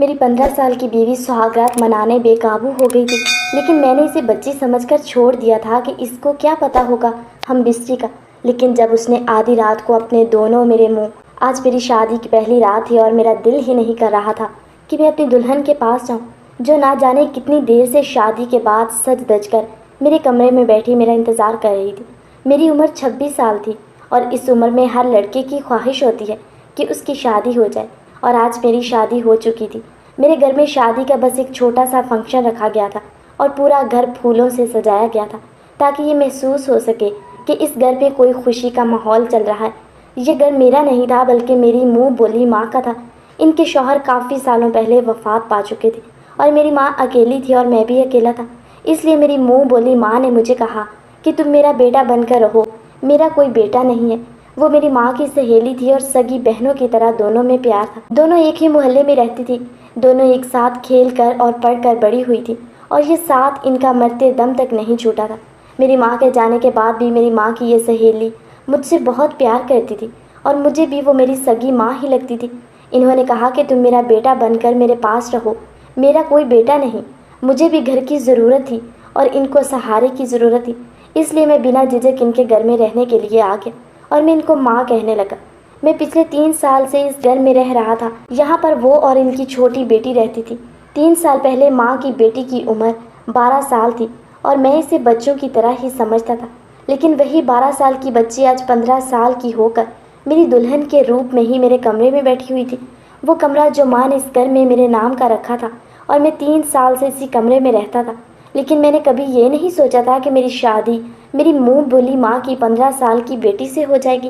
میری 15 سال کی بیوی سہاگرات منانے بے قابو ہو گئی تھی، لیکن میں نے اسے بچی سمجھ کر چھوڑ دیا تھا کہ اس کو کیا پتا ہوگا ہم بستری کا۔ لیکن جب اس نے آدھی رات کو اپنے دونوں میرے منہ، آج میری شادی کی پہلی رات تھی اور میرا دل ہی نہیں کر رہا تھا کہ میں اپنی دلہن کے پاس جاؤں، جو نہ جانے کتنی دیر سے شادی کے بعد سج دج کر میرے کمرے میں بیٹھی میرا انتظار کر رہی تھی۔ میری عمر 26 سال تھی اور اس عمر میں ہر لڑکے کی خواہش ہوتی ہے کہ اس کی شادی ہو جائے، اور آج میری شادی ہو چکی تھی۔ میرے گھر میں شادی کا بس ایک چھوٹا سا فنکشن رکھا گیا تھا اور پورا گھر پھولوں سے سجایا گیا تھا تاکہ یہ محسوس ہو سکے کہ اس گھر پہ کوئی خوشی کا ماحول چل رہا ہے۔ یہ گھر میرا نہیں تھا بلکہ میری منہ بولی ماں کا تھا۔ ان کے شوہر کافی سالوں پہلے وفات پا چکے تھے اور میری ماں اکیلی تھی اور میں بھی اکیلا تھا، اس لیے میری منہ بولی ماں نے مجھے کہا کہ تم میرا بیٹا بن کر رہو۔ میرا کوئی بیٹا نہیں ہے۔ وہ میری ماں کی سہیلی تھی اور سگی بہنوں کی طرح دونوں میں پیار تھا۔ دونوں ایک ہی محلے میں رہتی تھی، دونوں ایک ساتھ کھیل کر اور پڑھ کر بڑی ہوئی تھی، اور یہ ساتھ ان کا مرتے دم تک نہیں چھوٹا تھا۔ میری ماں کے جانے کے بعد بھی میری ماں کی یہ سہیلی مجھ سے بہت پیار کرتی تھی اور مجھے بھی وہ میری سگی ماں ہی لگتی تھی۔ انہوں نے کہا کہ تم میرا بیٹا بن کر میرے پاس رہو۔ میرا کوئی بیٹا نہیں، مجھے بھی گھر کی ضرورت تھی اور ان کو سہارے کی ضرورت تھی، اس لیے میں بنا جھجک ان کے گھر میں رہنے کے لیے آ گیا اور میں ان کو ماں کہنے لگا۔ میں پچھلے 3 سال سے اس گھر میں رہ رہا تھا۔ یہاں پر وہ اور ان کی چھوٹی بیٹی رہتی تھی۔ 3 سال پہلے ماں کی بیٹی کی عمر 12 سال تھی اور میں اسے بچوں کی طرح ہی سمجھتا تھا، لیکن وہی 12 سال کی بچی آج 15 سال کی ہو کر میری دلہن کے روپ میں ہی میرے کمرے میں بیٹھی ہوئی تھی۔ وہ کمرہ جو ماں نے اس گھر میں میرے نام کا رکھا تھا اور میں 3 سال سے اسی کمرے میں رہتا تھا، لیکن میں نے کبھی یہ نہیں سوچا تھا کہ میری شادی میری منہ بولی ماں کی 15 سال کی بیٹی سے ہو جائے گی۔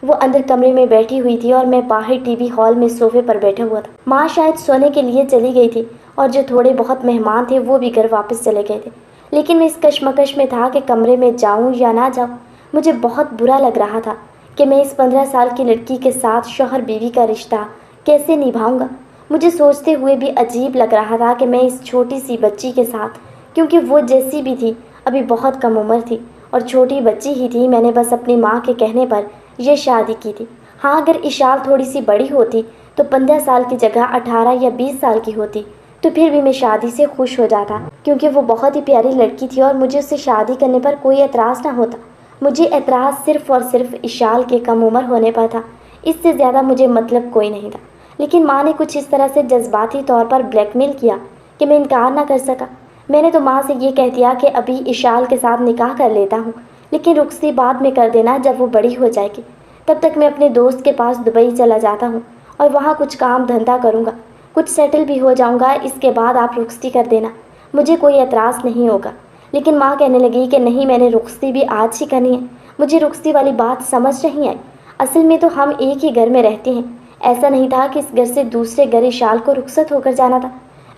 وہ اندر کمرے میں بیٹھی ہوئی تھی اور میں باہر ٹی وی ہال میں صوفے پر بیٹھا ہوا تھا۔ ماں شاید سونے کے لیے چلی گئی تھی اور جو تھوڑے بہت مہمان تھے وہ بھی گھر واپس چلے گئے تھے، لیکن میں اس کشمکش میں تھا کہ کمرے میں جاؤں یا نہ جاؤں۔ مجھے بہت برا لگ رہا تھا کہ میں اس 15 سال کی لڑکی کے ساتھ شوہر بیوی کا رشتہ کیسے نبھاؤں گا۔ مجھے سوچتے ہوئے بھی عجیب لگ رہا تھا کہ میں اس چھوٹی سی بچی کے ساتھ، کیونکہ وہ جیسی بھی تھی ابھی بہت کم عمر تھی اور چھوٹی بچی ہی تھی، میں نے بس اپنی ماں کے کہنے پر یہ شادی کی تھی۔ ہاں، اگر اشال تھوڑی سی بڑی ہوتی تو 15 سال کی جگہ 18 یا 20 سال کی ہوتی تو پھر بھی میں شادی سے خوش ہو جاتا، کیونکہ وہ بہت ہی پیاری لڑکی تھی اور مجھے اس سے شادی کرنے پر کوئی اعتراض نہ ہوتا۔ مجھے اعتراض صرف اور صرف اشال کے کم عمر ہونے پر تھا، اس سے زیادہ مجھے مطلب کوئی نہیں تھا۔ لیکن ماں نے کچھ اس طرح سے جذباتی طور پر بلیک میل کیا کہ میں انکار نہ کر سکا۔ میں نے تو ماں سے یہ کہہ دیا کہ ابھی اشال کے ساتھ نکاح کر لیتا ہوں، لیکن رخصتی بعد میں کر دینا جب وہ بڑی ہو جائے گی۔ تب تک میں اپنے دوست کے پاس دبئی چلا جاتا ہوں اور وہاں کچھ کام دھندا کروں گا، کچھ سیٹل بھی ہو جاؤں گا، اس کے بعد آپ رخصتی کر دینا، مجھے کوئی اعتراض نہیں ہوگا۔ لیکن ماں کہنے لگی کہ نہیں، میں نے رخصتی بھی آج ہی کرنی ہے۔ مجھے رخصتی والی بات سمجھ نہیں آئی۔ اصل میں تو ہم ایک ہی گھر میں رہتے ہیں، ایسا نہیں تھا کہ اس گھر سے دوسرے گھر اشال کو رخصت ہو کر جانا تھا۔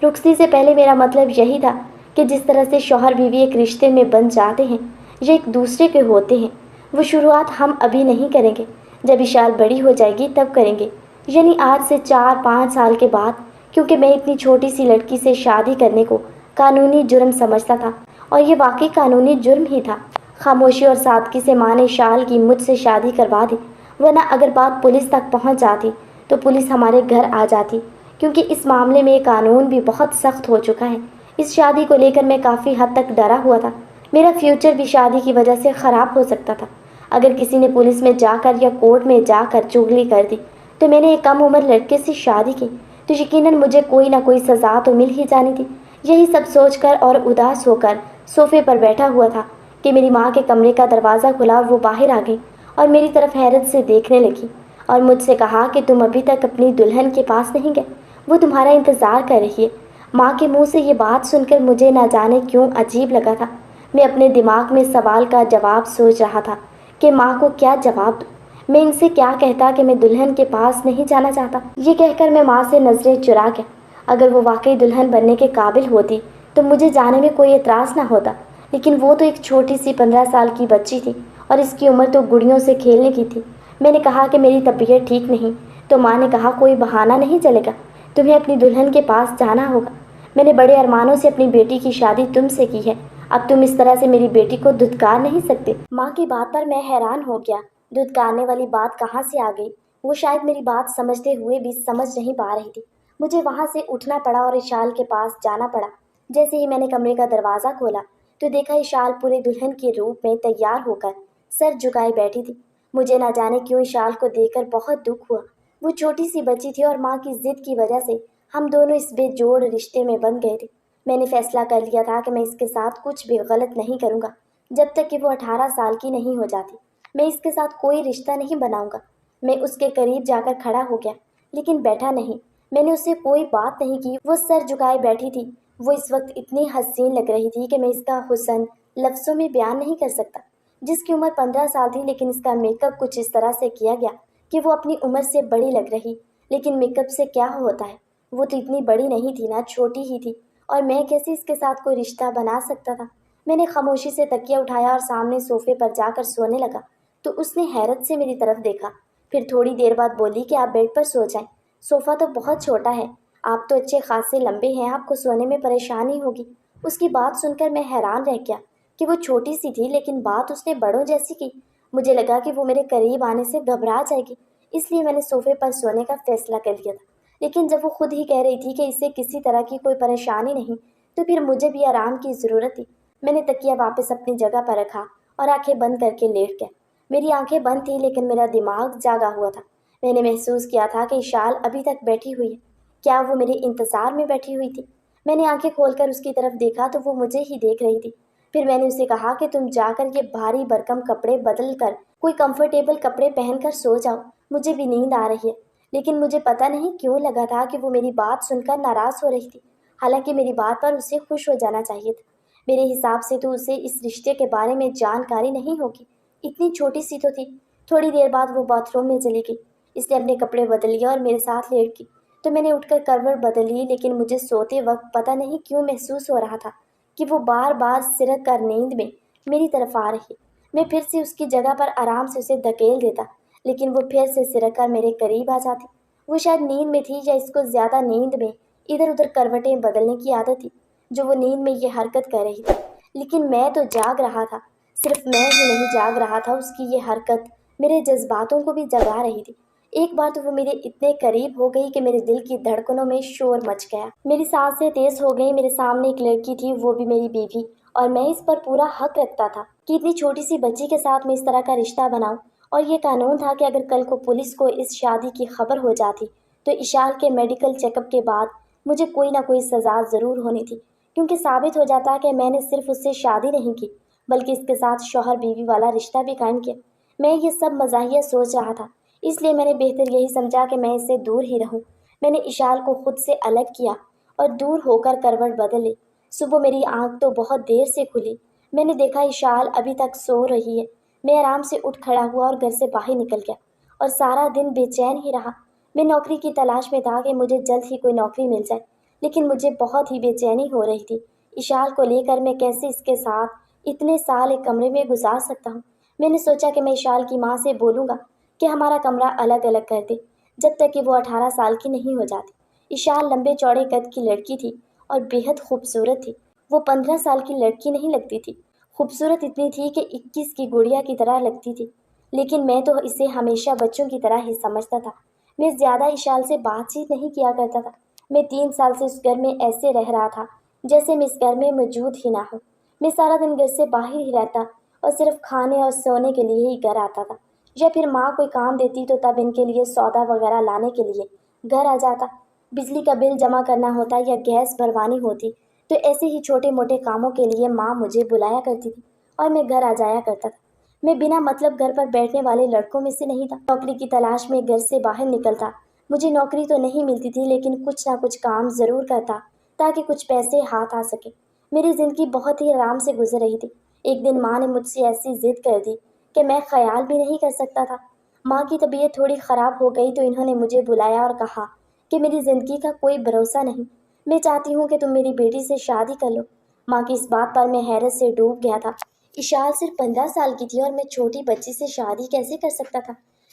رخصتی سے پہلے میرا مطلب یہی تھا کہ جس طرح سے شوہر بیوی ایک رشتے میں بن جاتے ہیں یا ایک دوسرے کے ہوتے ہیں، وہ شروعات ہم ابھی نہیں کریں گے، جب اشال بڑی ہو جائے گی تب کریں گے، یعنی آج سے 4-5 سال کے بعد، کیونکہ میں اتنی چھوٹی سی لڑکی سے شادی کرنے کو قانونی جرم سمجھتا تھا، اور یہ واقعی قانونی جرم ہی تھا۔ خاموشی اور سادگی سے ماں نے اشال کی مجھ سے شادی کروا دی، ورنہ اگر بات پولیس تک پہنچ جاتی تو پولیس ہمارے گھر آ جاتی، کیونکہ اس معاملے میں قانون بھی بہت سخت ہو چکا ہے۔ اس شادی کو لے کر میں کافی حد تک ڈرا ہوا تھا، میرا فیوچر بھی شادی کی وجہ سے خراب ہو سکتا تھا۔ اگر کسی نے پولیس میں جا کر یا کورٹ میں جا کر چغلی کر دی تو میں نے ایک کم عمر لڑکے سے شادی کی تو یقیناً مجھے کوئی نہ کوئی سزا تو مل ہی جانی تھی۔ یہی سب سوچ کر اور اداس ہو کر صوفے پر بیٹھا ہوا تھا کہ میری ماں کے کمرے کا دروازہ کھلا اور وہ باہر آ گئی اور میری طرف حیرت سے دیکھنے لگی اور مجھ سے کہا کہ تم ابھی تک اپنی دلہن کے پاس نہیں گئے، وہ تمہارا انتظار کر رہی ہے۔ ماں کے منہ سے یہ بات سن کر مجھے نہ جانے کیوں عجیب لگا تھا۔ میں اپنے دماغ میں سوال کا جواب سوچ رہا تھا کہ ماں کو کیا جواب دوں۔ میں ان سے کیا کہتا کہ میں دلہن کے پاس نہیں جانا چاہتا۔ یہ کہہ کر میں ماں سے نظریں چرا گیا۔ اگر وہ واقعی دلہن بننے کے قابل ہوتی تو مجھے جانے میں کوئی اعتراض نہ ہوتا، لیکن وہ تو ایک چھوٹی سی 15 سال کی بچی تھی اور اس کی عمر تو گڑیوں سے کھیلنے کی تھی۔ میں نے کہا کہ میری طبیعت ٹھیک نہیں، تو ماں نے کہا کوئی بہانہ نہیں چلے گا، تمہیں اپنی دلہن کے پاس جانا ہوگا۔ میں نے بڑے ارمانوں سے اپنی بیٹی کی شادی تم سے کی ہے، اب تم اس طرح سے میری بیٹی کو دھتکار نہیں سکتے۔ ماں کی بات پر میں حیران ہو گیا، دھتکارنے والی بات کہاں سے آ گئی؟ وہ شاید میری بات سمجھتے ہوئے بھی سمجھ نہیں پا رہی تھی۔ مجھے وہاں سے اٹھنا پڑا اور اشال کے پاس جانا پڑا۔ جیسے ہی میں نے کمرے کا دروازہ کھولا تو دیکھا اشال پورے دلہن کے روپ میں تیار ہو کر سر جھکائے بیٹھی تھی۔ مجھے نہ جانے کیوں اشال کو دیکھ کر بہت دکھ ہوا۔ وہ چھوٹی سی بچی تھی اور ماں کی ضد کی وجہ سے ہم دونوں اس بے جوڑ رشتے میں بندھ گئے تھے۔ میں نے فیصلہ کر لیا تھا کہ میں اس کے ساتھ کچھ بھی غلط نہیں کروں گا جب تک کہ وہ 18 سال کی نہیں ہو جاتی۔ میں اس کے ساتھ کوئی رشتہ نہیں بناؤں گا۔ میں اس کے قریب جا کر کھڑا ہو گیا لیکن بیٹھا نہیں۔ میں نے اس سے کوئی بات نہیں کی۔ وہ سر جھکائے بیٹھی تھی۔ وہ اس وقت اتنی حسین لگ رہی تھی کہ میں اس کا حسن لفظوں میں بیان نہیں کر سکتا۔ جس کی عمر 15 سال تھی لیکن اس کا میک اپ کچھ اس طرح سے کیا گیا کہ وہ اپنی عمر سے بڑی لگ رہی۔ لیکن میک اپ سے کیا ہوتا ہے؟ وہ تو اتنی بڑی نہیں تھی نا، چھوٹی ہی تھی، اور میں کیسے اس کے ساتھ کوئی رشتہ بنا سکتا تھا؟ میں نے خاموشی سے تکیہ اٹھایا اور سامنے صوفے پر جا کر سونے لگا تو اس نے حیرت سے میری طرف دیکھا۔ پھر تھوڑی دیر بعد بولی کہ آپ بیڈ پر سو جائیں، صوفہ تو بہت چھوٹا ہے، آپ تو اچھے خاصے لمبے ہیں، آپ کو سونے میں پریشانی ہوگی۔ اس کی بات سن کر میں حیران رہ گیا کہ وہ چھوٹی سی تھی لیکن بات اس نے بڑوں جیسی کی۔ مجھے لگا کہ وہ میرے قریب آنے سے گھبرا جائے گی، اس لیے میں نے صوفے پر سونے کا فیصلہ کر لیا تھا۔ لیکن جب وہ خود ہی کہہ رہی تھی کہ اسے کسی طرح کی کوئی پریشانی نہیں تو پھر مجھے بھی آرام کی ضرورت تھی۔ میں نے تکیہ واپس اپنی جگہ پر رکھا اور آنکھیں بند کر کے لیٹ گیا۔ میری آنکھیں بند تھیں لیکن میرا دماغ جاگا ہوا تھا۔ میں نے محسوس کیا تھا کہ اشال ابھی تک بیٹھی ہوئی ہے۔ کیا وہ میرے انتظار میں بیٹھی ہوئی تھی؟ میں نے آنکھیں کھول کر اس کی طرف دیکھا تو وہ مجھے ہی دیکھ رہی تھی۔ پھر میں نے اسے کہا کہ تم جا کر یہ بھاری بھرکم کپڑے بدل کر کوئی کمفرٹیبل کپڑے پہن کر سو جاؤ، مجھے بھی نیند آ رہی ہے۔ لیکن مجھے پتہ نہیں کیوں لگا تھا کہ وہ میری بات سن کر ناراض ہو رہی تھی، حالانکہ میری بات پر اسے خوش ہو جانا چاہیے تھا۔ میرے حساب سے تو اسے اس رشتے کے بارے میں جانکاری نہیں ہوگی، اتنی چھوٹی سی تو تھی۔ تھوڑی دیر بعد وہ باتھ روم میں چلی گئی۔ اس نے اپنے کپڑے بدل لیے اور میرے ساتھ لیٹ گئی تو میں نے اٹھ کر کروٹ بدل لی، لیکن مجھے سوتے وقت پتہ نہیں کیوں محسوس ہو رہا تھا کہ وہ بار بار سرک کر نیند میں میری طرف آ رہی ہے۔ میں پھر سے اس کی جگہ پر آرام سے اسے دھکیل دیتا لیکن وہ پھر سے سرک کر میرے قریب آ جاتی۔ وہ شاید نیند میں تھی یا اس کو زیادہ نیند میں ادھر ادھر کروٹیں بدلنے کی عادت تھی جو وہ نیند میں یہ حرکت کر رہی تھی۔ لیکن میں تو جاگ رہا تھا، صرف میں ہی نہیں جاگ رہا تھا، اس کی یہ حرکت میرے جذباتوں کو بھی جگا رہی تھی۔ ایک بار تو وہ میرے اتنے قریب ہو گئی کہ میرے دل کی دھڑکنوں میں شور مچ گیا۔ میری سانسیں تیز ہو گئی۔ میرے سامنے ایک لڑکی تھی، وہ بھی میری بیوی، اور میں اس پر پورا حق رکھتا تھا کہ اتنی چھوٹی سی بچی کے ساتھ میں اس طرح کا رشتہ بناؤں، اور یہ قانون تھا کہ اگر کل کو پولیس کو اس شادی کی خبر ہو جاتی تو اشال کے میڈیکل چیک اپ کے بعد مجھے کوئی نہ کوئی سزا ضرور ہونی تھی، کیونکہ ثابت ہو جاتا کہ میں نے صرف اس سے شادی نہیں کی بلکہ اس کے ساتھ شوہر بیوی والا رشتہ بھی قائم کیا۔ میں یہ سب مزاحیہ سوچ رہا تھا، اس لیے میں نے بہتر یہی سمجھا کہ میں اس سے دور ہی رہوں۔ میں نے اشال کو خود سے الگ کیا اور دور ہو کر کروٹ بدل لی۔ صبح میری آنکھ تو بہت دیر سے کھلی۔ میں نے دیکھا اشال ابھی تک سو رہی ہے۔ میں آرام سے اٹھ کھڑا ہوا اور گھر سے باہر نکل گیا اور سارا دن بے چین ہی رہا۔ میں نوکری کی تلاش میں تھا کہ مجھے جلد ہی کوئی نوکری مل جائے، لیکن مجھے بہت ہی بے چینی ہو رہی تھی۔ اشال کو لے کر میں کیسے اس کے ساتھ اتنے سال ایک کمرے میں گزار سکتا ہوں؟ میں نے سوچا کہ میں اشال کی ماں سے بولوں گا کہ ہمارا کمرہ الگ الگ کر دے جب تک کہ وہ 18 سال کی نہیں ہو جاتی۔ اشال لمبے چوڑے قد کی لڑکی تھی اور بے حد خوبصورت تھی۔ وہ 15 سال کی لڑکی نہیں لگتی تھی، خوبصورت اتنی تھی کہ 21 کی گڑیا کی طرح لگتی تھی، لیکن میں تو اسے ہمیشہ بچوں کی طرح ہی سمجھتا تھا۔ میں زیادہ اشال سے بات چیت نہیں کیا کرتا تھا۔ میں 3 سال سے اس گھر میں ایسے رہ رہا تھا جیسے میں اس گھر میں موجود ہی نہ ہوں۔ میں سارا دن گھر سے باہر ہی رہتا اور صرف کھانے اور سونے کے لیے ہی گھر آتا تھا، یا پھر ماں کوئی کام دیتی تو تب ان کے لیے سودا وغیرہ لانے کے لیے گھر آ جاتا۔ بجلی کا بل جمع کرنا ہوتا یا گیس بھروانی ہوتی تو ایسے ہی چھوٹے موٹے کاموں کے لیے ماں مجھے بلایا کرتی تھی اور میں گھر آ جایا کرتا تھا۔ میں بنا مطلب گھر پر بیٹھنے والے لڑکوں میں سے نہیں تھا۔ نوکری کی تلاش میں گھر سے باہر نکلتا۔ مجھے نوکری تو نہیں ملتی تھی لیکن کچھ نہ کچھ کام ضرور کرتا تاکہ کچھ پیسے ہاتھ آ سکے۔ میری زندگی بہت ہی آرام سے گزر رہی تھی۔ ایک دن ماں نے مجھ سے ایسی ضد کر دی کہ میں خیال بھی نہیں کر سکتا تھا۔ ماں کی طبیعت تھوڑی خراب ہو گئی تو انہوں نے مجھے بلایا اور کہا کہ میری زندگی کا کوئی بھروسہ نہیں، میں چاہتی ہوں کہ تم میری بیٹی سے شادی کر لو۔ ماں کی اس بات پر میں حیرت سے ڈوب گیا تھا۔ اشال صرف 15 سال کی تھی اور میں چھوٹی بچی سے شادی کیسے کر سکتا تھا؟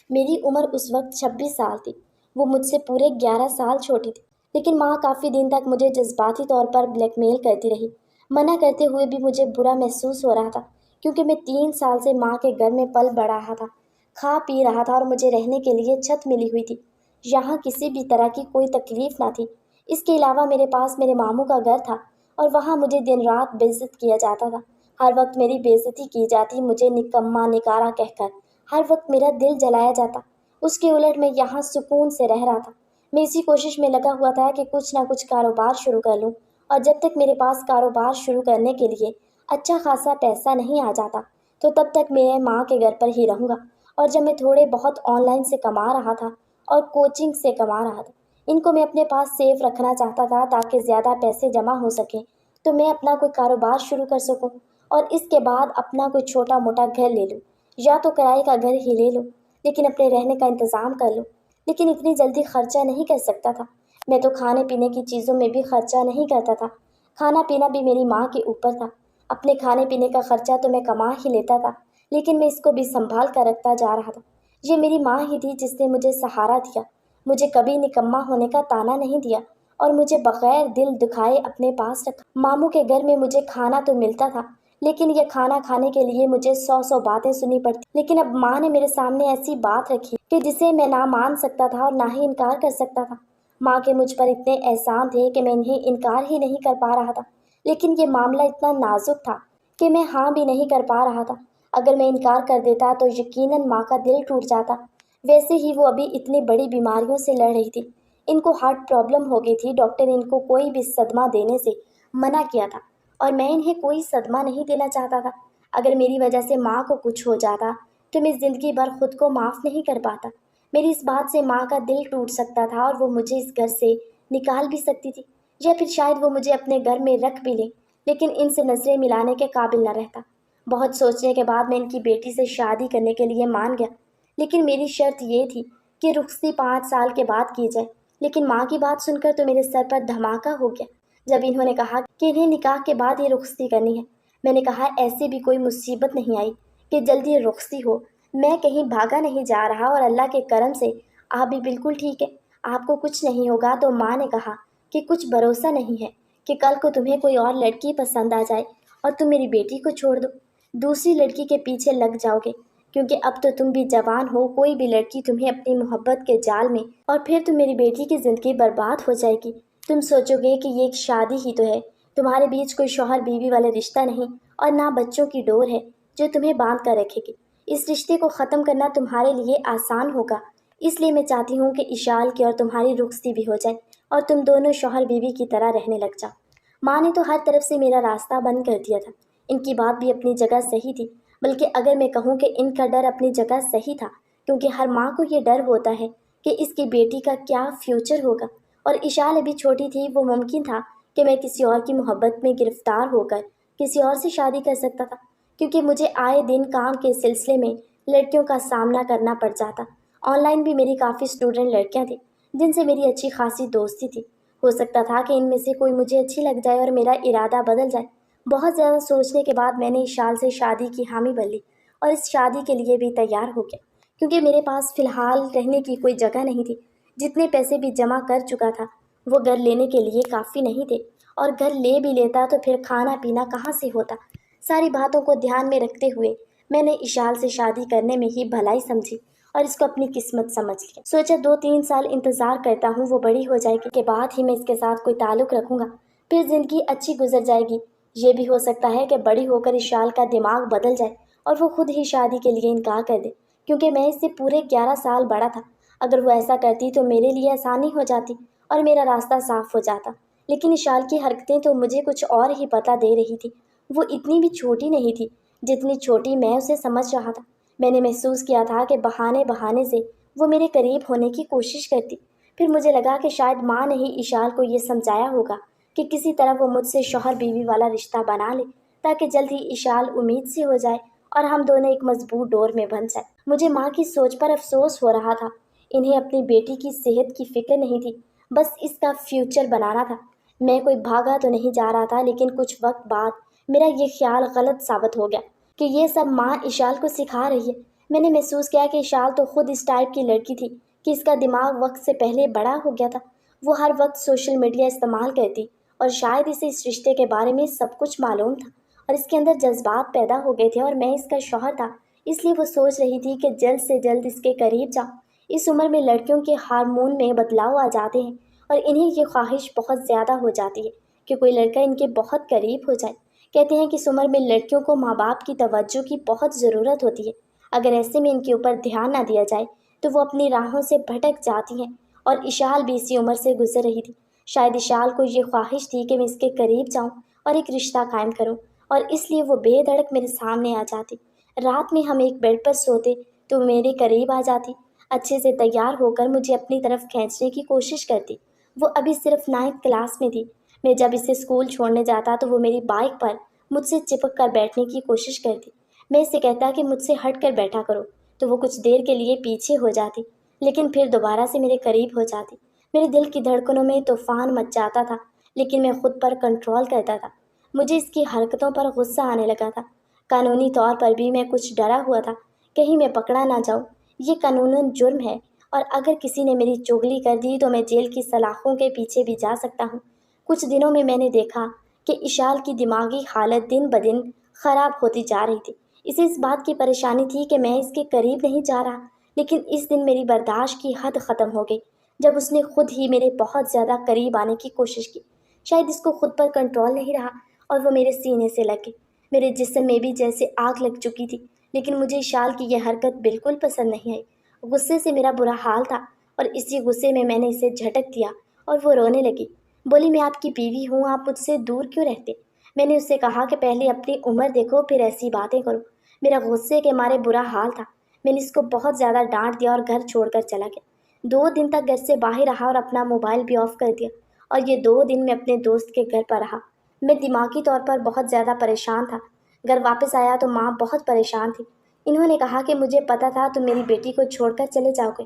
میری عمر اس وقت 26 سال تھی، وہ مجھ سے پورے 11 سال چھوٹی تھی۔ لیکن ماں کافی دن تک مجھے جذباتی طور پر بلیک میل کرتی رہی۔ منع کرتے ہوئے بھی مجھے برا محسوس ہو رہا تھا کیونکہ میں 3 سال سے ماں کے گھر میں پل بڑھ رہا تھا، کھا پی رہا تھا اور مجھے رہنے کے لیے چھت ملی ہوئی تھی۔ یہاں کسی بھی طرح کی کوئی تکلیف نہ تھی۔ اس کے علاوہ میرے پاس میرے ماموں کا گھر تھا اور وہاں مجھے دن رات بےعزت کیا جاتا تھا۔ ہر وقت میری بےعزتی کی جاتی، مجھے نکما نکارا کہہ کر ہر وقت میرا دل جلایا جاتا۔ اس کے الٹ میں یہاں سکون سے رہ رہا تھا۔ میں اسی کوشش میں لگا ہوا تھا کہ کچھ نہ کچھ کاروبار شروع کر لوں، اور جب تک میرے پاس کاروبار شروع کرنے کے لیے اچھا خاصا پیسہ نہیں آ جاتا تو تب تک میں ماں کے گھر پر ہی رہوں گا۔ اور جب میں تھوڑے بہت آن لائن سے کما رہا تھا اور کوچنگ سے کما رہا تھا، ان کو میں اپنے پاس سیف رکھنا چاہتا تھا تاکہ زیادہ پیسے جمع ہو سکیں تو میں اپنا کوئی کاروبار شروع کر سکوں، اور اس کے بعد اپنا کوئی چھوٹا موٹا گھر لے لوں، یا تو کرائے کا گھر ہی لے لوں لیکن اپنے رہنے کا انتظام کر لوں۔ لیکن اتنی جلدی خرچہ نہیں کر سکتا تھا۔ میں تو کھانے پینے کی چیزوں میں بھی خرچہ نہیں کرتا تھا۔ کھانا پینا بھی میری ماں کے اوپر تھا۔ اپنے کھانے پینے کا خرچہ تو میں کما ہی لیتا تھا، لیکن میں اس کو بھی سنبھال کر رکھتا جا رہا تھا۔ یہ میری ماں ہی تھی جس نے مجھے سہارا دیا، مجھے کبھی نکما ہونے کا طعنہ نہیں دیا اور مجھے بغیر دل دکھائے اپنے پاس رکھا۔ ماموں کے گھر میں مجھے کھانا تو ملتا تھا، لیکن یہ کھانا کھانے کے لیے مجھے 100 باتیں سنی پڑتی۔ لیکن اب ماں نے میرے سامنے ایسی بات رکھی کہ جسے میں نہ مان سکتا تھا اور نہ ہی انکار کر سکتا تھا۔ ماں کے مجھ پر اتنے احسان تھے کہ میں انہیں انکار ہی نہیں کر پا رہا تھا، لیکن یہ معاملہ اتنا نازک تھا کہ میں ہاں بھی نہیں کر پا رہا تھا۔ اگر میں انکار کر دیتا تو یقیناً ماں کا دل ٹوٹ جاتا۔ ویسے ہی وہ ابھی اتنی بڑی بیماریوں سے لڑ رہی تھی، ان کو ہارٹ پرابلم ہو گئی تھی، ڈاکٹر نے ان کو کوئی بھی صدمہ دینے سے منع کیا تھا اور میں انہیں کوئی صدمہ نہیں دینا چاہتا تھا۔ اگر میری وجہ سے ماں کو کچھ ہو جاتا تو میں زندگی بھر خود کو معاف نہیں کر پاتا۔ میری اس بات سے ماں کا دل ٹوٹ سکتا تھا اور وہ مجھے اس گھر سے نکال بھی سکتی تھی، یا پھر شاید وہ مجھے اپنے گھر میں رکھ بھی لے، لیکن ان سے نظریں ملانے کے قابل نہ رہتا۔ بہت سوچنے کے بعد میں ان کی بیٹی سے شادی کرنے کے لیے مان گیا، لیکن میری شرط یہ تھی کہ رخصتی 5 سال کے بعد کی جائے۔ لیکن ماں کی بات سن کر تو میرے سر پر دھماکہ ہو گیا جب انہوں نے کہا کہ انہیں نکاح کے بعد یہ رخصتی کرنی ہے۔ میں نے کہا ایسی بھی کوئی مصیبت نہیں آئی کہ جلدی رخصتی ہو، میں کہیں بھاگا نہیں جا رہا اور اللہ کے کرم سے آپ بھی بالکل ٹھیک ہے، آپ کو کچھ نہیں ہوگا۔ تو ماں نے کہا کہ کچھ بھروسہ نہیں ہے کہ کل کو تمہیں کوئی اور لڑکی پسند آ جائے اور تم میری بیٹی کو چھوڑ دو، دوسری لڑکی کے پیچھے لگ جاؤ گے، کیونکہ اب تو تم بھی جوان ہو، کوئی بھی لڑکی تمہیں اپنی محبت کے جال میں، اور پھر تم میری بیٹی کی زندگی برباد ہو جائے گی۔ تم سوچو گے کہ یہ ایک شادی ہی تو ہے، تمہارے بیچ کوئی شوہر بیوی والا رشتہ نہیں اور نہ بچوں کی ڈور ہے جو تمہیں باندھ کر رکھے گی۔ اس رشتے کو ختم کرنا تمہارے لیے آسان ہوگا، اس لیے میں چاہتی ہوں کہ اشال کی اور تمہاری رخصتی بھی ہو جائے اور تم دونوں شوہر بیوی کی طرح رہنے لگ جاؤ۔ ماں نے تو ہر طرف سے میرا راستہ بند کر دیا تھا۔ ان کی بات بھی اپنی جگہ صحیح تھی، بلکہ اگر میں کہوں کہ ان کا ڈر اپنی جگہ صحیح تھا، کیونکہ ہر ماں کو یہ ڈر ہوتا ہے کہ اس کی بیٹی کا کیا فیوچر ہوگا، اور اشال ابھی چھوٹی تھی، وہ ممکن تھا کہ میں کسی اور کی محبت میں گرفتار ہو کر کسی اور سے شادی کر سکتا تھا، کیونکہ مجھے آئے دن کام کے سلسلے میں لڑکیوں کا سامنا کرنا پڑ جاتا۔ آن لائن بھی میری کافی اسٹوڈنٹ لڑکیاں تھیں جن سے میری اچھی خاصی دوستی تھی۔ ہو سکتا تھا کہ ان میں سے کوئی مجھے اچھی لگ جائے اور میرا ارادہ بدل جائے۔ بہت زیادہ سوچنے کے بعد میں نے اشال سے شادی کی حامی بھر لی اور اس شادی کے لیے بھی تیار ہو گیا، کیونکہ میرے پاس فی الحال رہنے کی کوئی جگہ نہیں تھی۔ جتنے پیسے بھی جمع کر چکا تھا وہ گھر لینے کے لیے کافی نہیں تھے، اور گھر لے بھی لیتا تو پھر کھانا پینا کہاں سے ہوتا۔ ساری باتوں کو دھیان میں رکھتے ہوئے میں نے اشال سے شادی کرنے میں ہی بھلائی سمجھی اور اس کو اپنی قسمت سمجھ لیا۔ سوچا 2-3 سال انتظار کرتا ہوں، وہ بڑی ہو جائے گی کے بعد ہی میں اس کے ساتھ کوئی تعلق رکھوں گا، پھر زندگی اچھی گزر جائے گی۔ یہ بھی ہو سکتا ہے کہ بڑی ہو کر اشال کا دماغ بدل جائے اور وہ خود ہی شادی کے لیے انکار کر دے، کیونکہ میں اس سے پورے 11 سال بڑا تھا۔ اگر وہ ایسا کرتی تو میرے لیے آسانی ہو جاتی اور میرا راستہ صاف ہو جاتا، لیکن اشال کی حرکتیں تو مجھے کچھ اور ہی پتہ دے رہی تھی۔ وہ اتنی بھی چھوٹی نہیں تھی جتنی چھوٹی میں اسے سمجھ رہا تھا۔ میں نے محسوس کیا تھا کہ بہانے سے وہ میرے قریب ہونے کی کوشش کرتی۔ پھر مجھے لگا کہ شاید ماں نے ہی اشال کو یہ سمجھایا ہوگا کہ کسی طرح وہ مجھ سے شوہر بیوی والا رشتہ بنا لے، تاکہ جلد ہی اشال امید سے ہو جائے اور ہم دونوں ایک مضبوط ڈور میں بن جائیں۔ مجھے ماں کی سوچ پر افسوس ہو رہا تھا۔ انہیں اپنی بیٹی کی صحت کی فکر نہیں تھی، بس اس کا فیوچر بنانا تھا۔ میں کوئی بھاگا تو نہیں جا رہا تھا، لیکن کچھ وقت بعد میرا یہ خیال غلط ثابت ہو گیا کہ یہ سب ماں اشال کو سکھا رہی ہے۔ میں نے محسوس کیا کہ اشال تو خود اس ٹائپ کی لڑکی تھی کہ اس کا دماغ وقت سے پہلے بڑا ہو گیا تھا۔ وہ ہر وقت سوشل میڈیا استعمال کرتی اور شاید اسے اس رشتے کے بارے میں سب کچھ معلوم تھا اور اس کے اندر جذبات پیدا ہو گئے تھے، اور میں اس کا شوہر تھا، اس لیے وہ سوچ رہی تھی کہ جلد سے جلد اس کے قریب جاؤ۔ اس عمر میں لڑکیوں کے ہارمون میں بدلاؤ آ جاتے ہیں اور انہیں یہ خواہش بہت زیادہ ہو جاتی ہے کہ کوئی لڑکا ان کے بہت قریب ہو جائے۔ کہتے ہیں کہ اس عمر میں لڑکیوں کو ماں باپ کی توجہ کی بہت ضرورت ہوتی ہے، اگر ایسے میں ان کے اوپر دھیان نہ دیا جائے تو وہ اپنی راہوں سے بھٹک جاتی ہیں۔ اور اشال بھی اسی عمر سے گزر رہی تھی۔ شاید اشال کو یہ خواہش تھی کہ میں اس کے قریب جاؤں اور ایک رشتہ قائم کروں، اور اس لیے وہ بے دھڑک میرے سامنے آ جاتی۔ رات میں ہم ایک بیڈ پر سوتے تو وہ میرے قریب آ جاتی، اچھے سے تیار ہو کر مجھے اپنی طرف کھینچنے کی کوشش کرتی۔ وہ ابھی صرف 9th کلاس میں تھی۔ میں جب اسے اسکول چھوڑنے جاتا تو وہ میری بائک پر مجھ سے چپک کر بیٹھنے کی کوشش کرتی۔ میں اسے کہتا کہ مجھ سے ہٹ کر بیٹھا کرو تو وہ کچھ دیر کے لیے پیچھے ہو جاتی، لیکن پھر دوبارہ سے میرے قریب ہو جاتی۔ میرے دل کی دھڑکنوں میں طوفان مچ جاتا تھا، لیکن میں خود پر کنٹرول کرتا تھا۔ مجھے اس کی حرکتوں پر غصہ آنے لگا تھا۔ قانونی طور پر بھی میں کچھ ڈرا ہوا تھا، کہیں میں پکڑا نہ جاؤں۔ یہ قانوناً جرم ہے، اور اگر کسی نے میری چغلی کر دی تو میں جیل کی سلاخوں کے پیچھے بھی جا سکتا ہوں۔ کچھ دنوں میں نے دیکھا کہ اشال کی دماغی حالت دن بدن خراب ہوتی جا رہی تھی۔ اسے اس بات کی پریشانی تھی کہ میں اس کے قریب نہیں جا رہا، لیکن اس دن میری برداشت کی حد ختم ہو گئی جب اس نے خود ہی میرے بہت زیادہ قریب آنے کی کوشش کی۔ شاید اس کو خود پر کنٹرول نہیں رہا اور وہ میرے سینے سے لگ گئی۔ میرے جسم میں بھی جیسے آگ لگ چکی تھی، لیکن مجھے اشال کی یہ حرکت بالکل پسند نہیں آئی۔ غصے سے میرا برا حال تھا، اور اسی غصے میں نے اسے جھٹک دیا اور وہ رونے لگی۔ بولی، میں آپ کی بیوی ہوں، آپ مجھ سے دور کیوں رہتے؟ میں نے اس سے کہا کہ پہلے اپنی عمر دیکھو پھر ایسی باتیں کرو۔ میرا غصے کے مارے برا حال تھا۔ میں نے اس کو بہت زیادہ ڈانٹ دیا اور گھر چھوڑ کر چلا گیا۔ 2 دن تک گھر سے باہر رہا اور اپنا موبائل بھی آف کر دیا، اور یہ 2 دن میں اپنے دوست کے گھر پر رہا۔ میں دماغی طور پر بہت زیادہ پریشان تھا۔ گھر واپس آیا تو ماں بہت پریشان تھی۔ انہوں نے کہا کہ مجھے پتا تھا تم میری بیٹی کو چھوڑ کر چلے جاؤ گے،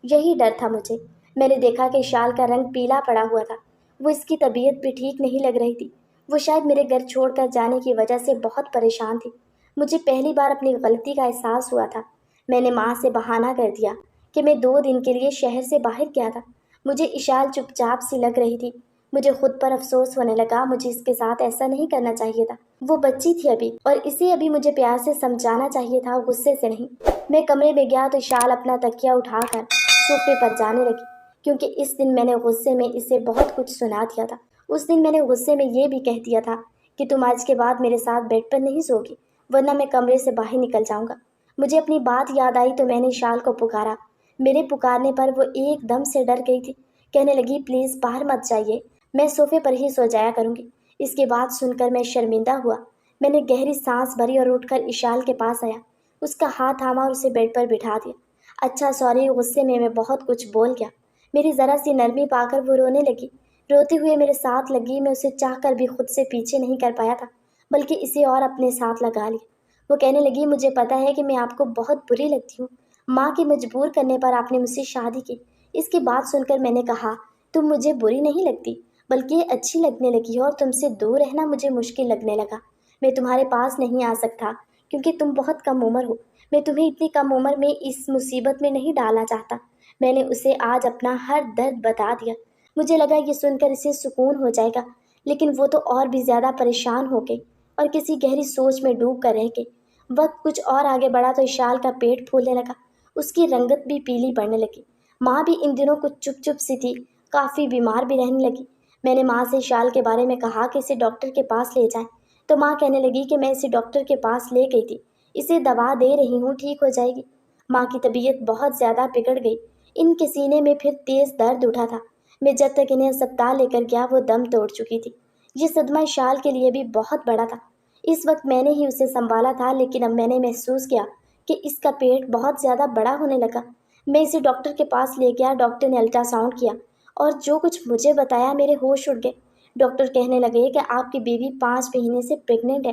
یہی ڈر تھا مجھے۔ میں نے دیکھا کہ اشال کا رنگ پیلا پڑا ہوا تھا، وہ اس کی طبیعت بھی ٹھیک نہیں لگ رہی تھی۔ وہ شاید میرے گھر چھوڑ کر جانے کی وجہ سے بہت پریشان تھی۔ مجھے پہلی بار اپنی غلطی کا احساس ہوا تھا۔ میں نے ماں سے بہانہ کر دیا کہ میں 2 دن کے لیے شہر سے باہر گیا تھا۔ مجھے اشال چپ چاپ سی لگ رہی تھی۔ مجھے خود پر افسوس ہونے لگا، مجھے اس کے ساتھ ایسا نہیں کرنا چاہیے تھا۔ وہ بچی تھی ابھی، اور اسے ابھی مجھے پیار سے سمجھانا چاہیے تھا، غصے سے نہیں۔ میں کمرے میں گیا تو اشال اپنا تکیہ اٹھا کر صوفے پر جانے لگی، کیونکہ اس دن میں نے غصے میں اسے بہت کچھ سنا دیا تھا۔ اس دن میں نے غصے میں یہ بھی کہہ دیا تھا کہ تم آج کے بعد میرے ساتھ بیڈ پر نہیں سوگی، ورنہ میں کمرے سے باہر نکل جاؤں گا۔ مجھے اپنی بات یاد آئی تو میں نے اشال کو پکارا۔ میرے پکارنے پر وہ ایک دم سے ڈر گئی تھی، کہنے لگی، پلیز باہر مت جائیے، میں صوفے پر ہی سو جایا کروں گی۔ اس کی بات سن کر میں شرمندہ ہوا۔ میں نے گہری سانس بھری اور اٹھ کر اشال کے پاس آیا، اس کا ہاتھ تھاما اور اسے بیڈ پر بٹھا دیا۔ اچھا سوری، غصے میں بہت کچھ بول گیا۔ میری ذرا سی نرمی پا کر وہ رونے لگی، روتے ہوئے میرے ساتھ لگی۔ میں اسے چاہ کر بھی خود سے پیچھے نہیں کر پایا تھا، بلکہ اسے اور اپنے ساتھ لگا لیا۔ وہ کہنے لگی، مجھے پتا ہے کہ میں آپ کو بہت بری لگتی ہوں، ماں کے مجبور کرنے پر آپ نے مجھ سے شادی کی۔ اس کی بات سن کر میں نے کہا، تم مجھے بری نہیں لگتی، بلکہ اچھی لگنے لگی ہو، اور تم سے دور رہنا مجھے مشکل لگنے لگا۔ میں تمہارے پاس نہیں آ سکتا کیونکہ تم بہت کم عمر ہو۔ میں تمہیں اتنی کم عمر میں اس مصیبت میں نہیں ڈالنا چاہتا۔ میں نے اسے آج اپنا ہر درد بتا دیا۔ مجھے لگا یہ سن کر اسے سکون ہو جائے گا، لیکن وہ تو اور بھی زیادہ پریشان ہو گئی اور کسی گہری سوچ میں ڈوب کر رہ گئی۔ وقت کچھ اور آگے بڑھا تو اشال کا پیٹ پھولنے لگا، اس کی رنگت بھی پیلی پڑنے لگی۔ ماں بھی ان دنوں کچھ چپ چپ سی تھی، کافی بیمار بھی رہنے لگی۔ میں نے ماں سے اشال کے بارے میں کہا کہ اسے ڈاکٹر کے پاس لے جائیں، تو ماں کہنے لگی کہ میں اسے ڈاکٹر کے پاس لے گئی تھی، اسے دوا دے رہی ہوں، ٹھیک ہو جائے گی۔ ماں کی طبیعت بہت زیادہ بگڑ گئی، ان کے سینے میں پھر تیز درد اٹھا تھا۔ میں جب تک انہیں اسپتال لے کر گیا وہ دم توڑ چکی تھی۔ یہ صدمہ اشال کے لیے بھی بہت بڑا تھا۔ اس وقت میں نے ہی اسے سنبھالا تھا، لیکن اب میں نے محسوس کیا کہ اس کا پیٹ بہت زیادہ بڑا ہونے لگا۔ میں اسے ڈاکٹر کے پاس لے گیا، ڈاکٹر نے الٹرا ساؤنڈ کیا اور جو کچھ مجھے بتایا میرے ہوش اڑ گئے۔ ڈاکٹر کہنے لگے کہ آپ کی بیوی 5 مہینے سے پریگننٹ ہے۔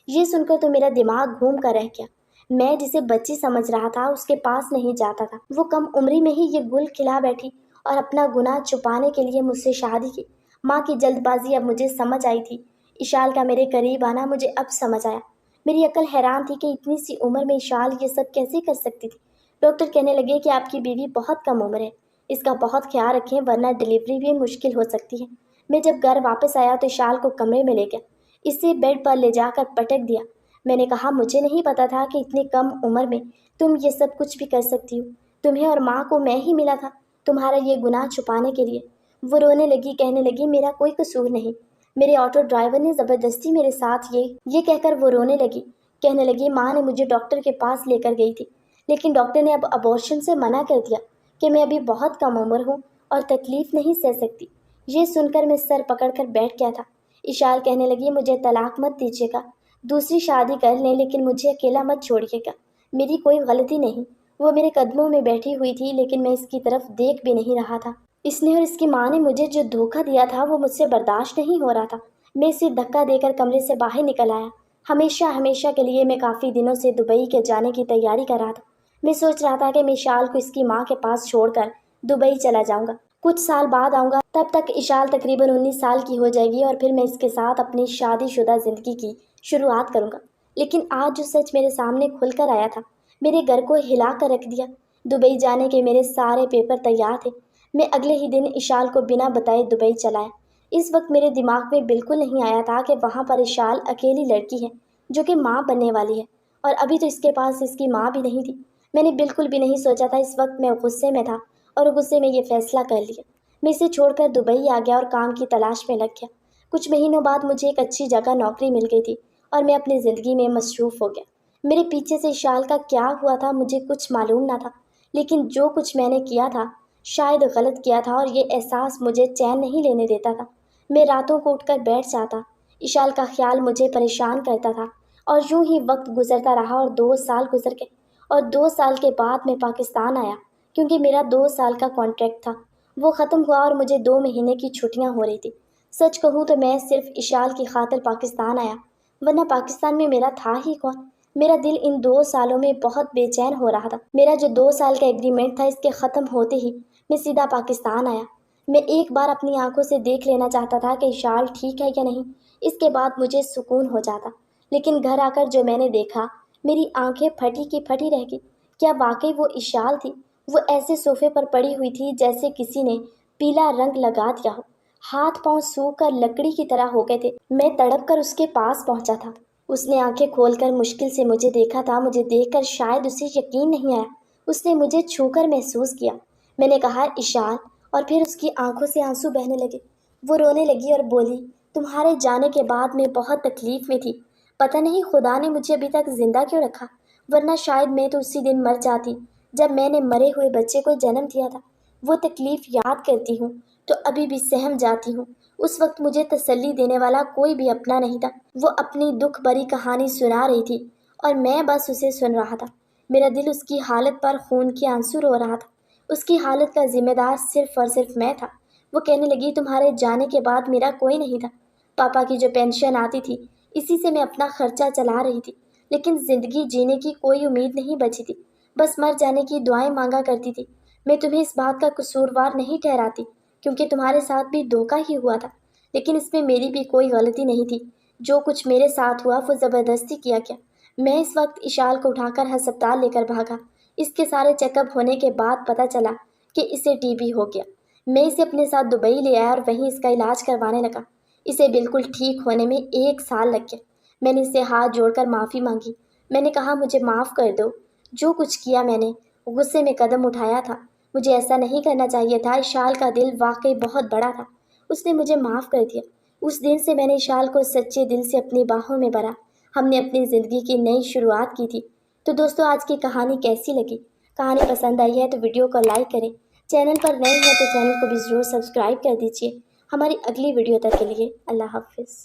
یہ سن کر تو میرا دماغ گھوم کر رہ گیا۔ میں جسے بچی سمجھ رہا تھا اس کے پاس نہیں جاتا تھا۔ وہ کم عمری میں ہی یہ گل کھلا بیٹھی اور اپنا گناہ چھپانے کے لیے مجھ سے شادی کی۔ ماں کی جلد بازی اب مجھے سمجھ آئی تھی۔ اشال کا میرے قریب آنا مجھے اب سمجھ آیا۔ میری عقل حیران تھی کہ اتنی سی عمر میں اشال یہ سب کیسے کر سکتی تھی۔ ڈاکٹر کہنے لگے کہ آپ کی بیوی بہت کم عمر ہے، اس کا بہت خیال رکھیں ورنہ ڈلیوری بھی مشکل ہو سکتی ہے۔ میں جب گھر واپس آیا تو اشال کو کمرے میں لے گیا، اسے بیڈ پر لے جا کر پٹک دیا۔ میں نے کہا، مجھے نہیں پتا تھا کہ اتنی کم عمر میں تم یہ سب کچھ بھی کر سکتی ہو۔ تمہیں اور ماں کو میں ہی ملا تھا تمہارا یہ گناہ چھپانے کے لیے۔ وہ رونے لگی، کہنے لگی میرا کوئی قصور نہیں، میرے آٹو ڈرائیور نے زبردستی میرے ساتھ یہ کہہ کر وہ رونے لگی، کہنے لگی ماں نے مجھے ڈاکٹر کے پاس لے کر گئی تھی، لیکن ڈاکٹر نے اب ابورشن سے منع کر دیا کہ میں ابھی بہت کم عمر ہوں اور تکلیف نہیں سہ سکتی۔ یہ سن کر میں سر پکڑ کر بیٹھ گیا تھا۔ اشال کہنے لگی مجھے طلاق مت دیجیے گا، دوسری شادی کر لیں لیکن مجھے اکیلا مت چھوڑیے گا، میری کوئی غلطی نہیں۔ وہ میرے قدموں میں بیٹھی ہوئی تھی لیکن میں اس کی طرف دیکھ بھی نہیں رہا تھا۔ اس نے اور اس کی ماں نے مجھے جو دھوکہ دیا تھا وہ مجھ سے برداشت نہیں ہو رہا تھا۔ میں اسے دھکا دے کر کمرے سے باہر نکل آیا۔ ہمیشہ کے لیے میں کافی دنوں سے دبئی کے جانے کی تیاری کر رہا تھا۔ میں سوچ رہا تھا کہ میں اشال کو اس کی ماں کے پاس چھوڑ کر دبئی چلا جاؤں گا، کچھ سال بعد آؤں گا، تب تک اشال تقریباً 19 سال کی ہو جائے گی اور پھر میں اس کے ساتھ اپنی شادی شدہ زندگی کی شروعات کروں گا۔ لیکن آج جو سچ میرے سامنے کھل کر آیا تھا میرے گھر کو ہلا کر رکھ دیا۔ دبئی جانے کے میرے سارے پیپر تیار تھے، میں اگلے ہی دن اشال کو بنا بتائے دبئی چلایا۔ اس وقت میرے دماغ میں بالکل نہیں آیا تھا کہ وہاں پر اشال اکیلی لڑکی ہے جو کہ ماں بننے والی ہے، اور ابھی تو اس کے پاس اس کی ماں بھی نہیں تھی۔ میں نے بالکل بھی نہیں سوچا تھا، اس وقت میں غصے میں تھا اور غصے میں یہ فیصلہ کر لیا۔ میں اسے چھوڑ کر دبئی آ گیا اور کام کی تلاش میں لگ گیا۔ کچھ مہینوں بعد مجھے ایک اچھی جگہ نوکری مل گئی تھی اور میں اپنی زندگی میں مصروف ہو گیا۔ میرے پیچھے سے اشال کا کیا ہوا تھا مجھے کچھ معلوم نہ تھا، لیکن جو کچھ میں نے کیا تھا شاید غلط کیا تھا اور یہ احساس مجھے چین نہیں لینے دیتا تھا۔ میں راتوں کو اٹھ کر بیٹھ جاتا، اشال کا خیال مجھے پریشان کرتا تھا، اور یوں ہی وقت گزرتا رہا اور 2 سال گزر گئے، اور 2 سال کے بعد میں پاکستان آیا کیونکہ میرا 2 سال کا کانٹریکٹ تھا، وہ ختم ہوا اور مجھے 2 مہینے کی چھٹیاں ہو رہی تھی۔ سچ کہوں تو میں صرف اشال کی خاطر پاکستان آیا، ورنہ پاکستان میں میرا تھا ہی کون۔ میرا دل ان 2 سالوں میں بہت بے چین ہو رہا تھا۔ میرا جو 2 سال کا ایگریمنٹ تھا اس کے ختم ہوتے ہی میں سیدھا پاکستان آیا۔ میں ایک بار اپنی آنکھوں سے دیکھ لینا چاہتا تھا کہ اشال ٹھیک ہے یا نہیں، اس کے بعد مجھے سکون ہو جاتا۔ لیکن گھر آ کر جو میں نے دیکھا میری آنکھیں پھٹی کی پھٹی رہ گئی۔ کیا واقعی وہ اشال تھی؟ وہ ایسے صوفے پر پڑی ہوئی تھی جیسے کسی نے پیلا رنگ لگا دیا ہو، ہاتھ پاؤں سوکھ کر لکڑی کی طرح ہو گئے تھے۔ میں تڑپ کر اس کے پاس پہنچا تھا۔ اس نے آنکھیں کھول کر مشکل سے مجھے دیکھا تھا۔ مجھے دیکھ کر شاید اسے یقین نہیں آیا، اس نے مجھے چھو کر محسوس کیا۔ میں نے کہا اشال، اور پھر اس کی آنکھوں سے آنسو بہنے لگے۔ وہ رونے لگی اور بولی تمہارے جانے کے بعد میں بہت تکلیف میں تھی، پتہ نہیں خدا نے مجھے ابھی تک زندہ کیوں رکھا، ورنہ شاید میں تو اسی دن مر جاتی جب میں نے مرے ہوئے بچے کو جنم دیا تھا۔ وہ تکلیف یاد کرتی ہوں تو ابھی بھی سہم جاتی ہوں۔ اس وقت مجھے تسلی دینے والا کوئی بھی اپنا نہیں تھا۔ وہ اپنی دکھ بھری کہانی سنا رہی تھی اور میں بس اسے سن رہا تھا۔ میرا دل اس کی حالت پر خون کے آنسو رو رہا تھا۔ اس کی حالت کا ذمہ دار صرف اور صرف میں تھا۔ وہ کہنے لگی تمہارے جانے کے بعد میرا کوئی نہیں تھا، پاپا کی جو پینشن آتی تھی اسی سے میں اپنا خرچہ چلا رہی تھی، لیکن زندگی جینے کی کوئی امید نہیں بچی تھی، بس مر جانے کی دعائیں مانگا کرتی تھی۔ میں تمہیں اس بات کا قصوروار نہیں ٹھہراتی کیونکہ تمہارے ساتھ بھی دھوکہ ہی ہوا تھا، لیکن اس میں میری بھی کوئی غلطی نہیں تھی۔ جو کچھ میرے ساتھ ہوا وہ زبردستی کیا گیا۔ میں اس وقت اشال کو اٹھا کر ہسپتال لے کر بھاگا۔ اس کے سارے چیک اپ ہونے کے بعد پتہ چلا کہ اسے ٹی بی ہو گیا۔ میں اسے اپنے ساتھ دبئی لے آیا اور وہیں اس کا علاج کروانے لگا۔ اسے بالکل ٹھیک ہونے میں 1 سال لگ گیا۔ میں نے اسے ہاتھ جوڑ کر معافی مانگی۔ میں نے کہا مجھے معاف کر دو، جو کچھ کیا میں نے غصے میں قدم اٹھایا تھا، مجھے ایسا نہیں کرنا چاہیے تھا۔ اشال کا دل واقعی بہت بڑا تھا، اس نے مجھے معاف کر دیا۔ اس دن سے میں نے اشال کو سچے دل سے اپنی باہوں میں بھرا۔ ہم نے اپنی زندگی کی نئی شروعات کی تھی۔ تو دوستو آج کی کہانی کیسی لگی؟ کہانی پسند آئی ہے تو ویڈیو کو لائک کریں، چینل پر نئے ہیں تو چینل کو بھی ضرور سبسکرائب کر دیجیے۔ ہماری اگلی ویڈیو تک کے لیے اللہ حافظ۔